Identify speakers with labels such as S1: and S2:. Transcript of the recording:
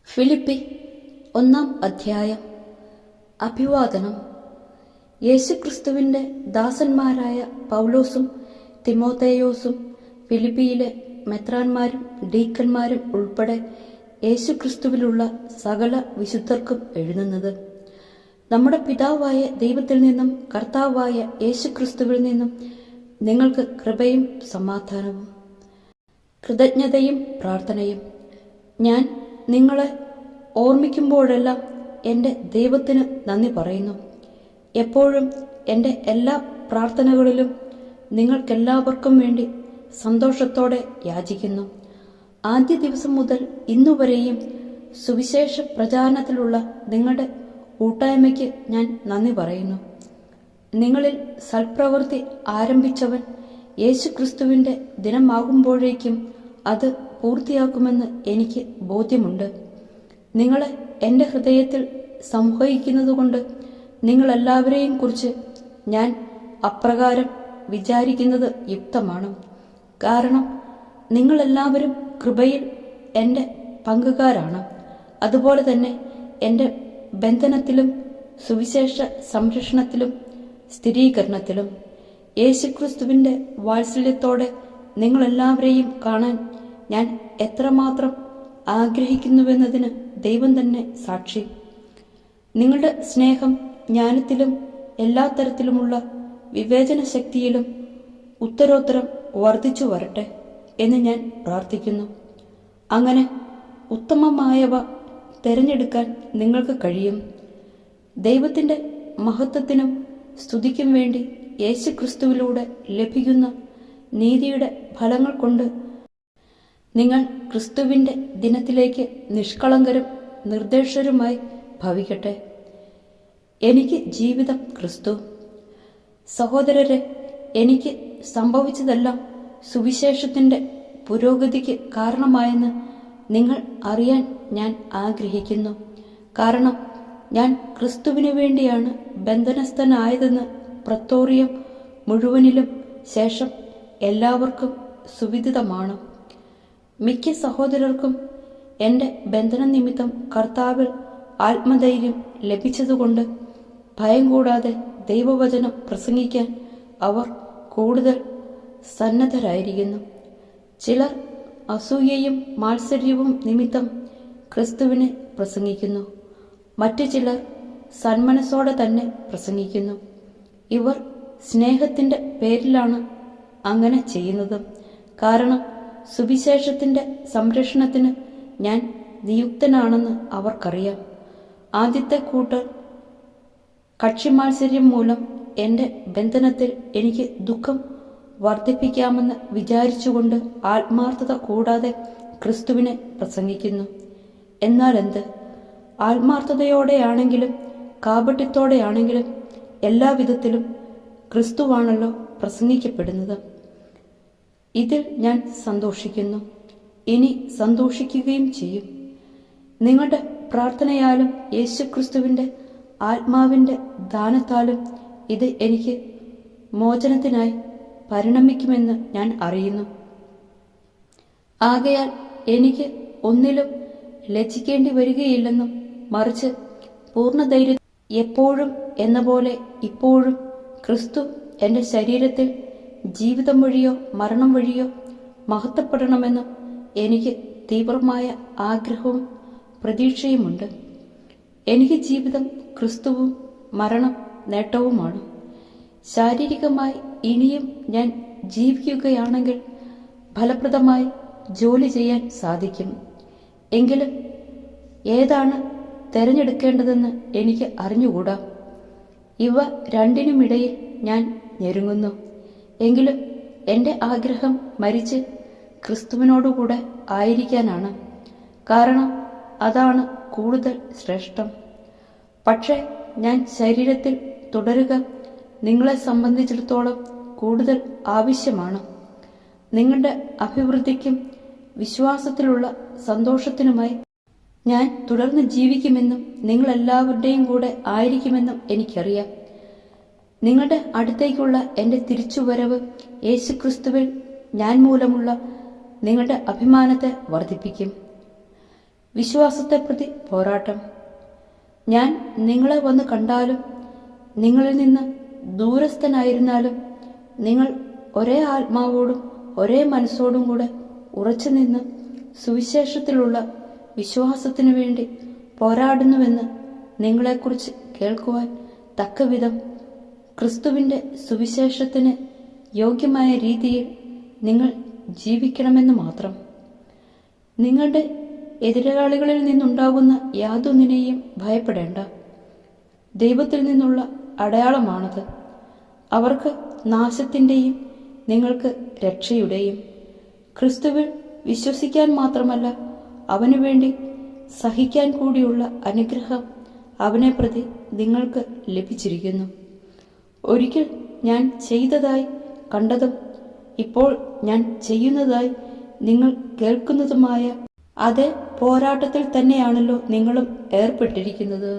S1: Philippi 1 അധ്യായം. അഭിവാദനം. യേശുക്രിസ്തുവിന്റെ ദാസന്മാരായ പൗലോസും തിമോഥെയോസും ഫിലിപ്പിയിലെ മെത്രാന്മാരും ഡീക്കന്മാരും ഉൾപ്പെടെ യേശുക്രിസ്തുവിലുള്ള സകല വിശുദ്ധർക്കും എഴുതുന്നത്. നമ്മുടെ പിതാവായ ദൈവത്തിൽ നിന്നും കർത്താവായ യേശുക്രിസ്തുവിൽ നിന്നും നിങ്ങൾക്ക് കൃപയും സമാധാനവും. കൃതജ്ഞതയും പ്രാർത്ഥനയും. ഞാൻ നിങ്ങളെ ഓർമ്മിക്കുമ്പോഴെല്ലാം എൻ്റെ ദൈവത്തിന് നന്ദി പറയുന്നു. എപ്പോഴും എൻ്റെ എല്ലാ പ്രാർത്ഥനകളിലും നിങ്ങൾക്കെല്ലാവർക്കും വേണ്ടി സന്തോഷത്തോടെ യാചിക്കുന്നു. ആദ്യ ദിവസം മുതൽ ഇന്നുവരെയും സുവിശേഷ പ്രചാരണത്തിലുള്ള നിങ്ങളുടെ കൂട്ടായ്മയ്ക്ക് ഞാൻ നന്ദി പറയുന്നു. നിങ്ങളിൽ സൽപ്രവൃത്തി ആരംഭിച്ചവൻ യേശുക്രിസ്തുവിൻ്റെ ദിനമാകുമ്പോഴേക്കും അത് പൂർത്തിയാക്കുമെന്ന് എനിക്ക് ബോധ്യമുണ്ട്. നിങ്ങളെ എൻ്റെ ഹൃദയത്തിൽ സംവഹിക്കുന്നതുകൊണ്ട് നിങ്ങളെല്ലാവരെയും കുറിച്ച് ഞാൻ അപ്രകാരം വിചാരിക്കുന്നത് യുക്തമാണ്. കാരണം നിങ്ങളെല്ലാവരും കൃപയിൽ എൻ്റെ പങ്കുകാരാണ്. അതുപോലെ തന്നെ എൻ്റെ ബന്ധനത്തിലും സുവിശേഷ സംരക്ഷണത്തിലും സ്ഥിരീകരണത്തിലും യേശുക്രിസ്തുവിൻ്റെ വാത്സല്യത്തോടെ നിങ്ങളെല്ലാവരെയും കാണാൻ ഞാൻ എത്രമാത്രം ആഗ്രഹിക്കുന്നുവെന്നതിന് ദൈവം തന്നെ സാക്ഷി. നിങ്ങളുടെ സ്നേഹം ജ്ഞാനത്തിലും എല്ലാ തരത്തിലുമുള്ള വിവേചന ശക്തിയിലും ഉത്തരോത്തരം വർദ്ധിച്ചു വരട്ടെ എന്ന് ഞാൻ പ്രാർത്ഥിക്കുന്നു. അങ്ങനെ ഉത്തമമായവ തിരഞ്ഞെടുക്കാൻ നിങ്ങൾക്ക് കഴിയും. ദൈവത്തിൻ്റെ മഹത്വത്തിനും സ്തുതിക്കും വേണ്ടി യേശുക്രിസ്തുവിലൂടെ ലഭിക്കുന്ന നീതിയുടെ ഫലങ്ങൾ കൊണ്ട് നിങ്ങൾ ക്രിസ്തുവിൻ്റെ ദിനത്തിലേക്ക് നിഷ്കളങ്കരും നിർദ്ദേശരുമായി ഭവിക്കട്ടെ. എനിക്ക് ജീവിതം ക്രിസ്തു. സഹോദരരെ, എനിക്ക് സംഭവിച്ചതെല്ലാം സുവിശേഷത്തിൻ്റെ പുരോഗതിക്ക് കാരണമായെന്ന് നിങ്ങൾ അറിയാൻ ഞാൻ ആഗ്രഹിക്കുന്നു. കാരണം ഞാൻ ക്രിസ്തുവിനു വേണ്ടിയാണ് ബന്ധനസ്ഥനായതെന്ന് പ്രത്തോറിയം മുഴുവനിലും ശേഷം എല്ലാവർക്കും സുവിദിതമാണ്. മിക്ക സഹോദരർക്കും എൻ്റെ ബന്ധന നിമിത്തം കർത്താവിൽ ആത്മധൈര്യം ലഭിച്ചതുകൊണ്ട് ഭയം കൂടാതെ ദൈവവചനം പ്രസംഗിക്കാൻ അവർ കൂടുതൽ സന്നദ്ധരായിരിക്കുന്നു. ചിലർ അസൂയയും മാത്സര്യവും നിമിത്തം ക്രിസ്തുവിനെ പ്രസംഗിക്കുന്നു. മറ്റു ചിലർ സന്മനസ്സോടെ തന്നെ പ്രസംഗിക്കുന്നു. ഇവർ സ്നേഹത്തിൻ്റെ പേരിലാണ് അങ്ങനെ ചെയ്യുന്നത്. കാരണം സുവിശേഷത്തിൻ്റെ സംരക്ഷണത്തിന് ഞാൻ നിയുക്തനാണെന്ന് അവർക്കറിയാം. ആദ്യത്തെ കൂട്ടർ കക്ഷിമാത്സര്യം മൂലം എൻ്റെ ബന്ധനത്തിൽ എനിക്ക് ദുഃഖം വർദ്ധിപ്പിക്കാമെന്ന് വിചാരിച്ചുകൊണ്ട് ആത്മാർത്ഥത കൂടാതെ ക്രിസ്തുവിനെ പ്രസംഗിക്കുന്നു. എന്നാൽ എന്ത്? ആത്മാർത്ഥതയോടെയാണെങ്കിലും കാപട്യത്തോടെയാണെങ്കിലും എല്ലാവിധത്തിലും ക്രിസ്തുവാണല്ലോ പ്രസംഗിക്കപ്പെടുന്നത്. ഇതിൽ ഞാൻ സന്തോഷിക്കുന്നു, ഇനി സന്തോഷിക്കുകയും ചെയ്യും. നിങ്ങളുടെ പ്രാർത്ഥനയാലും യേശുക്രിസ്തുവിൻ്റെ ആത്മാവിൻ്റെ ദാനത്താലും ഇത് എനിക്ക് മോചനത്തിനായി പരിണമിക്കുമെന്ന് ഞാൻ അറിയുന്നു. ആകയാൽ എനിക്ക് ഒന്നിലും ലജ്ജിക്കേണ്ടി വരികയില്ലെന്നും മറിച്ച് പൂർണ്ണധൈര്യം എപ്പോഴും എന്ന പോലെ ഇപ്പോഴും ക്രിസ്തു എൻ്റെ ശരീരത്തിൽ ജീവിതം വഴിയോ മരണം വഴിയോ മഹത്വപ്പെടണമെന്നും എനിക്ക് തീവ്രമായ ആഗ്രഹവും പ്രതീക്ഷയുമുണ്ട്. എനിക്ക് ജീവിതം ക്രിസ്തുവും മരണം നേട്ടവുമാണ്. ശാരീരികമായി ഇനിയും ഞാൻ ജീവിക്കുകയാണെങ്കിൽ ഫലപ്രദമായി ജോലി ചെയ്യാൻ സാധിക്കും. എങ്കിലും ഏതാണ് തിരഞ്ഞെടുക്കേണ്ടതെന്ന് എനിക്ക് അറിഞ്ഞുകൂടാ. ഇവ രണ്ടിനുമിടയിൽ ഞാൻ ഞെരുങ്ങുന്നു. എങ്കിലും എൻ്റെ ആഗ്രഹം മരിച്ച് ക്രിസ്തുവിനോടുകൂടെ ആയിരിക്കാനാണ്. കാരണം അതാണ് കൂടുതൽ ശ്രേഷ്ഠം. പക്ഷേ ഞാൻ ശരീരത്തിൽ തുടരുക നിങ്ങളെ സംബന്ധിച്ചിടത്തോളം കൂടുതൽ ആവശ്യമാണ്. നിങ്ങളുടെ അഭിവൃദ്ധിക്കും വിശ്വാസത്തിലുള്ള സന്തോഷത്തിനുമായി ഞാൻ തുടർന്ന് ജീവിക്കുമെന്നും നിങ്ങളെല്ലാവരുടെയും കൂടെ ആയിരിക്കുമെന്നും എനിക്കറിയാം. നിങ്ങളുടെ അടുത്തേക്കുള്ള എൻ്റെ തിരിച്ചുവരവ് യേശുക്രിസ്തുവിൽ ഞാൻ മൂലമുള്ള നിങ്ങളുടെ അഭിമാനത്തെ വർദ്ധിപ്പിക്കും. വിശ്വാസത്തെ പ്രതി പോരാട്ടം. ഞാൻ നിങ്ങളെ വന്ന് കണ്ടാലും നിങ്ങളിൽ നിന്ന് ദൂരസ്ഥനായിരുന്നാലും നിങ്ങൾ ഒരേ ആത്മാവോടും ഒരേ മനസ്സോടും കൂടെ ഉറച്ചു നിന്ന് സുവിശേഷത്തിലുള്ള വിശ്വാസത്തിനു വേണ്ടി പോരാടുന്നുവെന്ന് നിങ്ങളെക്കുറിച്ച് കേൾക്കുവാൻ തക്കവിധം ക്രിസ്തുവിൻ്റെ സുവിശേഷത്തിന് യോഗ്യമായ രീതിയിൽ നിങ്ങൾ ജീവിക്കണമെന്ന് മാത്രം. നിങ്ങളുടെ എതിരാളികളിൽ നിന്നുണ്ടാകുന്ന യാതൊന്നിനെയും ഭയപ്പെടേണ്ട. ദൈവത്തിൽ നിന്നുള്ള അടയാളമാണത്. അവർക്ക് നാശത്തിൻ്റെയും നിങ്ങൾക്ക് രക്ഷയുടെയും. ക്രിസ്തുവിൽ വിശ്വസിക്കാൻ മാത്രമല്ല, അവനു വേണ്ടി സഹിക്കാൻ കൂടിയുള്ള അനുഗ്രഹം അവനെ പ്രതി നിങ്ങൾക്ക് ലഭിച്ചിരിക്കുന്നു. ഒരിക്കൽ ഞാൻ ചെയ്തതായി കണ്ടതും ഇപ്പോൾ ഞാൻ ചെയ്യുന്നതായി നിങ്ങൾ കേൾക്കുന്നതുമായ അതേ പോരാട്ടത്തിൽ തന്നെയാണല്ലോ നിങ്ങളും ഏർപ്പെട്ടിരിക്കുന്നത്.